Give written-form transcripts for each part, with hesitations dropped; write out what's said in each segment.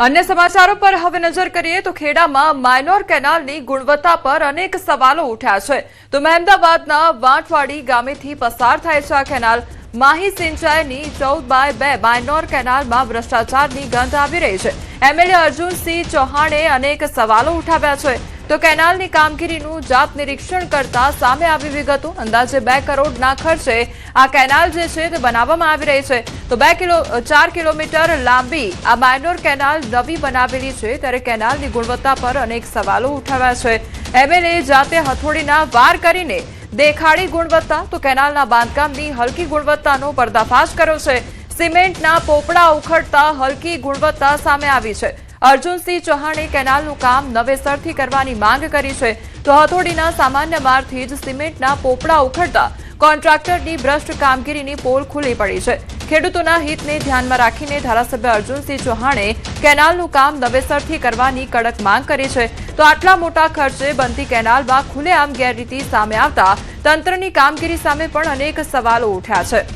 अन्य समाचारों पर हवे नजर करिए तो खेडामां माइनोर केनालनी गुणवत्ता पर अनेक सवालो उठ्या छे। तो महेमदाबादना वांटवाड़ी गामेथी पसार थाय छे आ केनाल माही सिंचाईनी 14/2 माइनोर केनालमां भ्रष्टाचारनी गंध आवी रही छे। एमएलए अर्जुन सिंह चौहाणे अनेक सवालो उठाव्या छे। तो केनालनी कामगीरीनुं जात निरीक्षण करता सामे आवी विगतो। अंदाजे 2 करोड़ना खर्चे आ केनाल जे छे ते बनाववामां आवी रही छे। तो 4 किलोमीटर लांबी आ माइनोर केनाल नवी बनावेली छे त्यारे केनालनी गुणवत्ता पर अनेक सवालो उठाव्या छे। एमएलए जाते हथोड़ीना वार करीने देखाड़ी गुणवत्ता तो केनालना बांधकामनी हलकी गुणवत्तानो पर्दाफाश कर्यो छे। सीमेंटना पोपड़ा उखड़ता हलकी गुणवत्ता सामे आवी छे। अर्जुन सिंह चौहाणे केनालनुं काम नवेसरथी करवानी मांग करी छे। तो हथोड़ीना सामान्य मारथी ज सीमेंटना पोपड़ा उखड़ता कोन्ट्राक्टरनी भ्रष्ट कामगीरीनी पोल खुली पड़ी छे। खेडूतोना हितने ध्यानमां राखीने धारासभ्य अर्जुन सिंह चौहाणे केनालनुं काम नवेसरथी करवानी कड़क मांग करी छे। तो आटला मोटा खर्चे बनती केनालमां खुलेआम गैररीति सामे आवता तंत्रनी कामगीरी सामे पण अनेक सवालो उठ्या छे।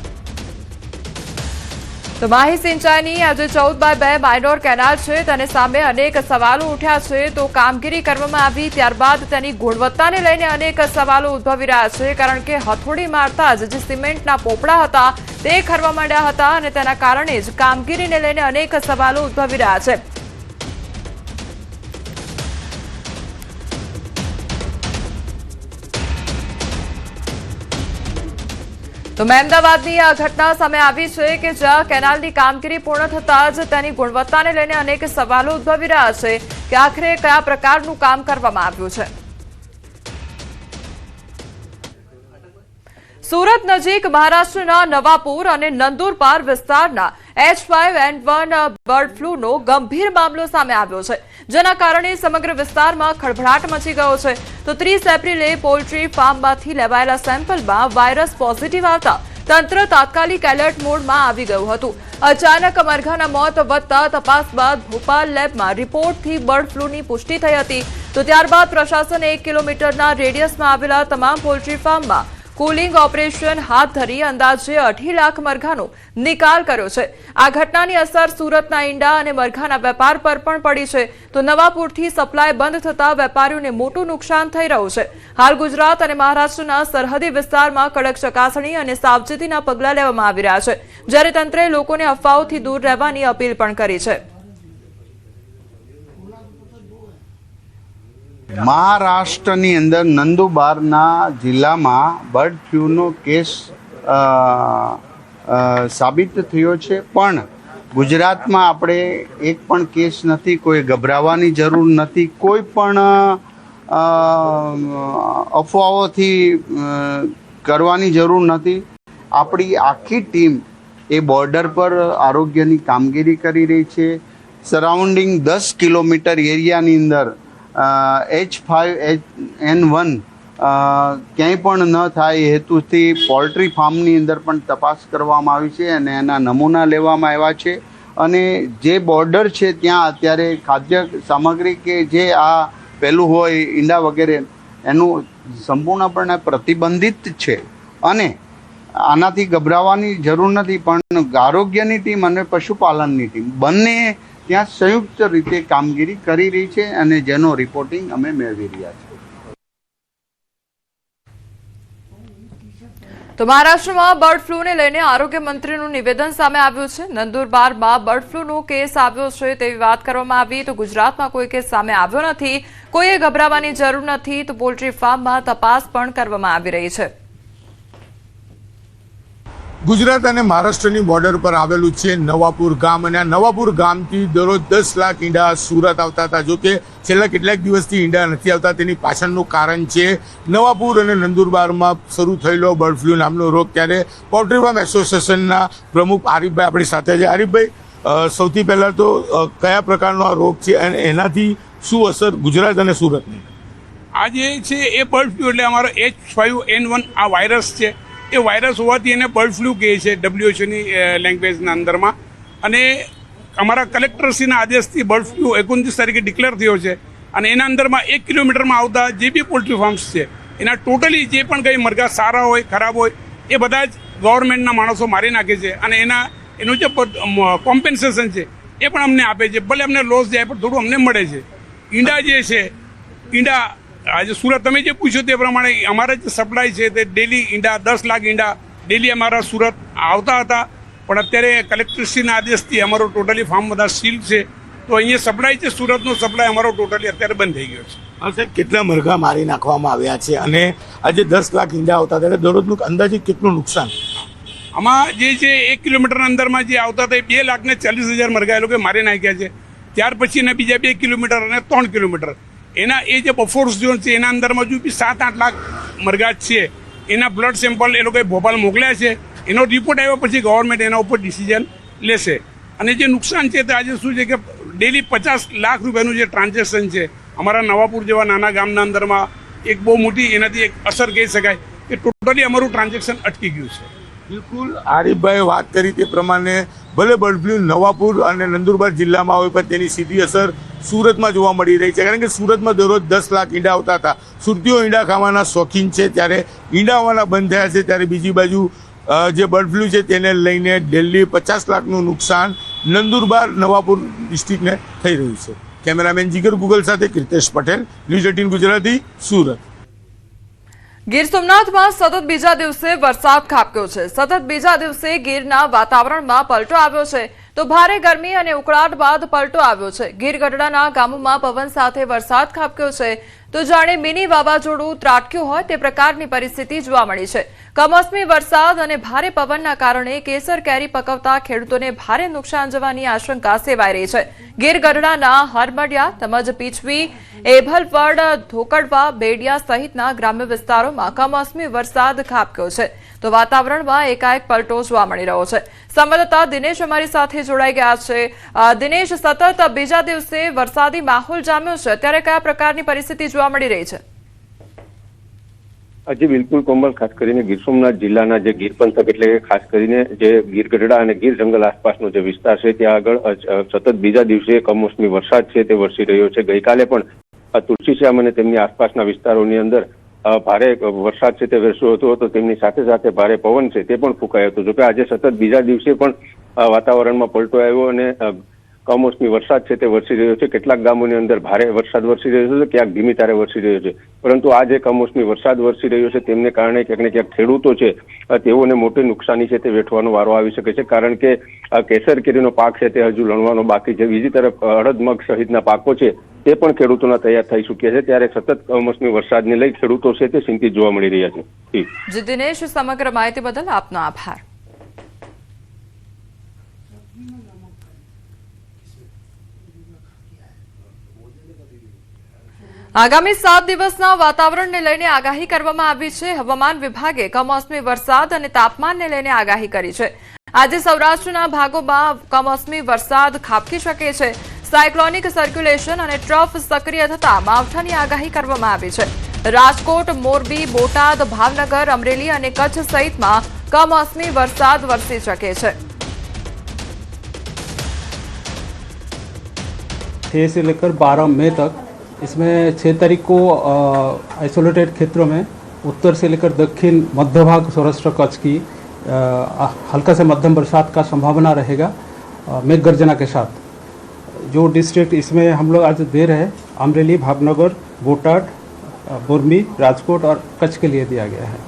तो माही सिंचाईनी आज 14/2 माइनोर केनाल छे तेने सामे अनेक सवालो उठ्या छे। तो कामगीरी करवामां आवी त्यारबाद तेनी गुणवत्ताने लईने अनेक सवालो उद्भवी रह्या छे, कारण के हथोड़ी मारता ज जे सीमेंटना पोपड़ा हता ते खरवा मांड्या हता अने तेना कारणे ज कामगीरीने लईने अनेक सवालो उद्भवी रह्या छे। तो महेमदाबादनी आ घटना सामे आवी छे के ज्यां केनालनी कामगीरी पूर्ण थता ज तेनी गुणवत्ताने लईने अनेक सवालो उद्भवी रह्या छे के आखरे कया प्रकारनुं काम करवामां आव्युं छे। सूरत नजीक महाराष्ट्રના નવાપુર અને નંદુરબાર વિસ્તારના H5N1 બર્ડ ફ્લૂનો ગંભીર મામલો સામે આવ્યો છે, જેના કારણે સમગ્ર વિસ્તારમાં ખળભળાટ મચી ગયો છે। તો 30 એપ્રિલે પોલ્ટ્રી ફાર્મમાંથી લેવાયેલા સેમ્પલમાં વાયરસ પોઝિટિવ આવતા તંત્ર તાત્કાલિક એલર્ટ મોડમાં આવી ગયું હતું। અચાનક મરઘાના મોત વધતા તપાસ બાદ ભોપાલ લેબમાં રિપોર્ટથી બર્ડ ફ્લૂની પુષ્ટિ થઈ હતી। તો ત્યારબાદ પ્રશાસને 1 કિલોમીટરના રેડિયસમાં આવેલા તમામ પોલ્ટ્રી ફાર્મમાં કુલિંગ ઓપરેશન હાથ ધરી અંદાજે 2.5 લાખ મરઘાનો નિકાલ કર્યો છે। આ ઘટનાની અસર સુરતના ઈંડા અને મરઘાના વેપાર પર પણ પડી છે। તો નવાપુરથી સપ્લાય બંધ થતા વેપારીઓને મોટું નુકસાન થઈ રહ્યું છે। હાલ ગુજરાત અને મહારાષ્ટ્રના સરહદી વિસ્તારમાં કડક ચકાસણી અને સાવચેતીના પગલાં લેવામાં આવી રહ્યા છે, જ્યારે તંત્રએ લોકોને અફવાઓથી દૂર રહેવાની અપીલ પણ કરી છે। મહારાષ્ટ્રની અંદર નંદુબારના જિલ્લામાં બર્ડ ફ્લૂનો કેસ સાબિત થયો છે, પણ ગુજરાતમાં આપણે એક પણ કેસ નથી। કોઈ ગભરાવાની જરૂર નથી, કોઈ પણ અફવાઓથી કરવાની જરૂર નથી। આપણી આખી ટીમ એ બોર્ડર પર આરોગ્યની કામગીરી કરી રહી છે। સરાઉન્ડિંગ 10 કિલોમીટર એરિયાની અંદર H5N1 ક્યાંય પણ ન થાય એ હેતુથી પોલ્ટ્રી ફાર્મની અંદર પણ તપાસ કરવામાં આવી છે અને એના નમૂના લેવામાં આવ્યા છે। અને જે બોર્ડર છે ત્યાં અત્યારે ખાદ્ય સામગ્રી કે જે આ પેલું હોય ઈંડા વગેરે એનું સંપૂર્ણપણે પ્રતિબંધિત છે અને આનાથી ગભરાવાની જરૂર નથી। પણ આરોગ્યની ટીમ અને પશુપાલનની ટીમ બંને ત્યાં સંયુક્ત રીતે કામગીરી કરી રહી છે અને જેનો રિપોર્ટિંગ અમે મેળવી રહ્યા છીએ। તો મહારાષ્ટ્રમાં બર્ડ ફ્લૂને લઈને આરોગ્ય મંત્રીનું નિવેદન સામે આવ્યું છે। નંદુરબારમાં બર્ડ ફ્લૂનો કેસ આવ્યો છે તેવી વાત કરવામાં આવી। તો ગુજરાતમાં કોઈ કેસ સામે આવ્યો નથી, કોઈએ ગભરાવાની જરૂર નથી। તો પોલ્ટ્રી ફાર્મમાં તપાસ પણ કરવામાં આવી રહી છે। ગુજરાત અને મહારાષ્ટ્રની બોર્ડર પર આવેલું છે નવાપુર ગામ, અને આ નવાપુર ગામથી દરરોજ 10 લાખ ઈંડા સુરત આવતા હતા। જો કે છેલ્લા કેટલાક દિવસથી ઈંડા નથી આવતા, તેની પાછળનું કારણ છે નવાપુર અને નંદુરબારમાં શરૂ થયેલો બર્ડ ફ્લૂ નામનો રોગ। ત્યારે પોલ્ટ્રી ફાર્મ એસોસિએશનના પ્રમુખ આરીફભાઈ આપણી સાથે છે। આરીફભાઈ, સૌથી પહેલાં તો કયા પ્રકારનો આ રોગ છે અને એનાથી શું અસર ગુજરાત અને સુરતની? આ જે છે એ બર્ડ ફ્લૂ એટલે અમારો H5N1 આ વાયરસ છે। એ વાયરસ હોવાથી એને બર્ડ ફ્લૂ કહે છે WHO લેંગ્વેજના અંદરમાં। અને અમારા કલેક્ટરશ્રીના આદેશથી બર્ડ ફ્લૂ 29 તારીખે ડિક્લેર થયો છે અને એના અંદરમાં 1 કિલોમીટરમાં આવતા જે બી પોલ્ટ્રી ફાર્મ્સ છે એના ટોટલી જે પણ કંઈ મરઘા સારા હોય ખરાબ હોય એ બધા જ ગવર્મેન્ટના માણસો મારી નાખે છે અને એનું જે કોમ્પેન્સેશન છે એ પણ અમને આપે છે, ભલે અમને લોસ જાય પણ થોડું અમને મળે છે. ઈંડા જે છે, ઈંડા આજે સુરત તમે જે પૂછ્યું તે પ્રમાણે અમારા જે સપ્લાય છે તે ડેલી ઈંડા 10 લાખ ઈંડા ડેલી અમારા સુરત આવતા હતા, પણ અત્યારે કલેક્ટરશ્રીના આદેશથી અમારો ટોટલી ફાર્મ બધા સીલ છે, તો અહીંયા સપ્લાય છે, સુરતનો સપ્લાય અમારો ટોટલી અત્યારે બંધ થઈ ગયો છે. સાહેબ, કેટલા મરઘા મારી નાખવામાં આવ્યા છે અને આજે 10 લાખ ઈંડા આવતા ત્યારે દરરોજનું અંદાજે કેટલું નુકસાન? આમાં જે છે 1 કિલોમીટરના અંદરમાં જે આવતા હતા એ 2,40,000 મરઘા એ લોકો મારી નાખ્યા છે. ત્યાર પછીના બીજા 2 કિલોમીટર અને 3 કિલોમીટર એના એ જે બફોર્સ ઝોન છે એના અંદરમાં હજુ બી 7-8 લાખ મરઘા છે. એના બ્લડ સેમ્પલ એ લોકોએ ભોપાલ મોકલ્યા છે. એનો રિપોર્ટ આવ્યા પછી ગવર્મેન્ટ એના ઉપર ડિસિઝન લેશે. અને જે નુકસાન છે તે આજે શું છે કે ડેલી 50 લાખ રૂપિયાનું જે ટ્રાન્ઝેક્શન છે અમારા નવાપુર જેવા નાના ગામના અંદરમાં એક બહુ મોટી એનાથી એક અસર કહી શકાય કે ટોટલી અમારું ટ્રાન્ઝેક્શન અટકી ગયું છે. બિલકુલ આરીફભાઈ વાત કરી તે પ્રમાણે ભલે બર્ડ ફ્લૂ નવાપુર અને નંદુરબાર જિલ્લામાં હોય પણ તેની સીધી અસર સુરતમાં જોવા મળી રહી છે, કારણ કે સુરતમાં દરરોજ 10 લાખ ઈંડા આવતા હતા. સુરતીઓ ઈંડા ખાવાના શોખીન છે, ત્યારે ઈંડા આવવાના બંધ થયા છે. ત્યારે બીજી બાજુ જે બર્ડ ફ્લૂ છે તેને લઈને દિલ્હી 50 લાખનું નુકસાન નંદુરબાર નવાપુર ડિસ્ટ્રિક્ટને થઈ રહ્યું છે. કેમેરામેન જીગર ગુગલ સાથે કીર્તેશ પટેલ, ન્યૂઝ 18 ગુજરાતી, સુરત. ગીર સોમનાથમાં સતત બીજા દિવસે વરસાદ ખાબક્યો છે. સતત બીજા દિવસે ગીરના વાતાવરણમાં પલટો આવ્યો છે, તો ભારે ગરમી અને ઉકળાટ બાદ પલટો આવ્યો છે. ગીર ગઢડાના ગામોમાં પવન સાથે વરસાદ ખાબક્યો છે, તો જાણે મિની વાવાઝોડું ત્રાટક્યું હોય તે પ્રકારની પરિસ્થિતિ જોવા મળી છે. કમોસમી વરસાદ અને ભારે પવનના કારણે કેસર કેરી પકવતા ખેડૂતોને ભારે નુકસાન જવાની આશંકા સેવાઈ રહી છે. ગીર ગઢડાના હરમડિયા તેમજ પીછવી, એભલવડ, ધોકડવા, બેડિયા સહિતના ગ્રામ્ય વિસ્તારોમાં કમોસમી વરસાદ ખાબક્યો છે, તો વાતાવરણમાં એકાએક પલટો જોવા મળી રહ્યો છે. સંવાદદાતા દિનેશ અમારી સાથે જોડાઈ ગયા છે. દિનેશ, સતત બીજા દિવસે વરસાદી માહોલ જામ્યો છે, ત્યારે કયા પ્રકારની પરિસ્થિતિ જોવા મળી રહી છે? જી બિલકુલ કોમલ, ખાસ કરીને ગીર સોમનાથ જિલ્લાના જે ગીર પંથક એટલે કે ખાસ કરીને જે ગીર ગઢડા અને ગીર જંગલ આસપાસનો જે વિસ્તાર છે ત્યાં આગળ સતત બીજા દિવસે કમોસમી વરસાદ છે તે વરસી રહ્યો છે. ગઈકાલે પણ તુલસીશ્યામ અને તેમની આસપાસના વિસ્તારોની અંદર ભારે વરસાદ છે તે વરસ્યો હતો, તો તેમની સાથે સાથે ભારે પવન છે તે પણ ફૂંકાયો હતો. જોકે આજે સતત બીજા દિવસે પણ વાતાવરણમાં પલટો આવ્યો અને કમોસમી વરસાદ છે તે વરસી રહ્યો છે. કેટલાક ગામોની અંદર ભારે વરસાદ વરસી રહ્યો છે, ક્યાંક ધીમી ધારે વરસી રહ્યો છે. પરંતુ આ જે કમોસમી વરસાદ વરસી રહ્યો છે તેમને કારણે ક્યાંક ને ક્યાંક ખેડૂતો છે તેઓને મોટી નુકસાની છે તે વેઠવાનો વારો આવી શકે છે, કારણ કે કેસર કેરીનો પાક છે તે હજુ લણવાનો બાકી છે. બીજી તરફ અડદ, મગ સહિતના પાકો છે તે પણ ખેડૂતોના તૈયાર થઈ ચૂક્યા છે. ત્યારે સતત કમોસમી વરસાદને લઈ ખેડૂતો છે તે ચિંતિત જોવા મળી રહ્યા છે. જી દિનેશ, સમગ્ર માહિતી બદલ આપનો આભાર. આગામી 7 દિવસના વાતાવરણને લઈને આગાહી કરવામાં આવી છે. હવામાન વિભાગે કમોસમી વરસાદ અને તાપમાનને લઈને આગાહી કરી છે. આજે સૌરાષ્ટ્રના ભાગોમાં કમોસમી વરસાદ ખાબકી શકે છે. સાયક્લોનિક સર્ક્યુલેશન અને ટ્રફ સક્રિય થતા માવઠાની આગાહી કરવામાં આવી છે. રાજકોટ, મોરબી, બોટાદ, ભાવનગર, અમરેલી અને કચ્છ સહિતમાં કમોસમી વરસાદ વરસી શકે છે. 6 से लेकर 12 मई तक इसमें 6 तारीख को आइसोलेटेड क्षेत्रों में उत्तर से लेकर दक्षिण मध्य भाग सौराष्ट्र कच्छ की हल्का से मध्यम बरसात का संभावना रहेगा मेघ गर्जना के साथ. जो डिस्ट्रिक्ट इसमें हम लोग आज दे रहे हैं अमरेली, भावनगर, बोटाड, मोरबी, राजकोट और कच्छ के लिए दिया गया है.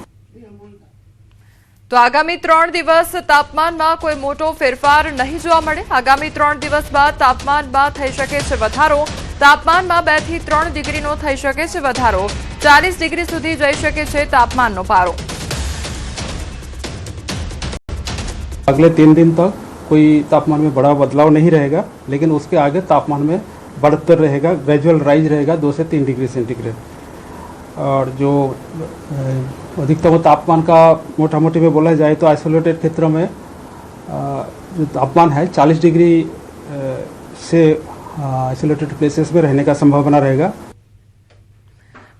તો આગામી 3 દિવસ તાપમાનમાં કોઈ મોટો ફેરફાર નહીં જોવા મળે. આગામી 3 દિવસ બાદ તાપમાનમાં થઈ શકે છે વધારો. તાપમાનમાં 2 થી 3 ડિગ્રીનો થઈ શકે છે વધારો. 40 ડિગ્રી સુધી જઈ શકે છે તાપમાનનો પારો. अगले 3 दिन तक कोई तापमान में बड़ा बदलाव नहीं रहेगा, लेकिन उसके आगे तापमान में बढ़तर रहेगा, ग्रेजुअल राइज रहेगा 2 से 3 डिग्री सेंटीग्रेड. और जो अधिकतम तापमान का मोटा मोटी में बोला जाए तो आइसोलेटेड क्षेत्रों में जो तापमान है 40 डिग्री से आइसोलेटेड प्लेसेस में रहने का संभावना रहेगा.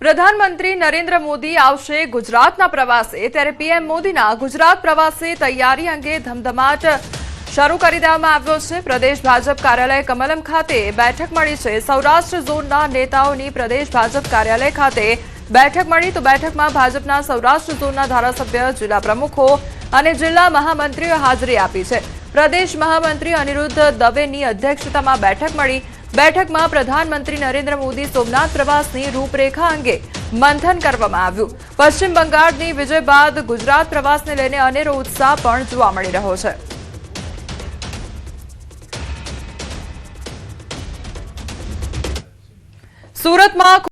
પ્રધાનમંત્રી નરેન્દ્ર મોદી આવશે ગુજરાતના પ્રવાસે, ત્યારે પીએમ મોદીના ગુજરાત પ્રવાસે તૈયારી અંગે ધમધમાટ શરૂ કરી દેવામાં આવ્યો છે. પ્રદેશ ભાજપ કાર્યાલય કમલમ ખાતે બેઠક મળી છે. સૌરાષ્ટ્ર ઝોનના નેતાઓની પ્રદેશ ભાજપ કાર્યાલય ખાતે બેઠક મળી, તો બેઠકમાં ભાજપના સૌરાષ્ટ્ર ઝોનના ધારાસભ્ય, જિલ્લા પ્રમુખો અને જિલ્લા મહામંત્રીઓ હાજરી આપી છે. પ્રદેશ મહામંત્રી અનિરુદ્ધ દવેની અધ્યક્ષતામાં બેઠક મળી. બેઠકમાં પ્રધાનમંત્રી નરેન્દ્ર મોદી સોમનાથ પ્રવાસની રૂપરેખા અંગે મંથન કરવામાં આવ્યું. પશ્ચિમ બંગાળની વિજય બાદ ગુજરાત પ્રવાસને લઈને અનેરો ઉત્સાહ પણ જોવા મળી રહ્યો છે. સુરતમાં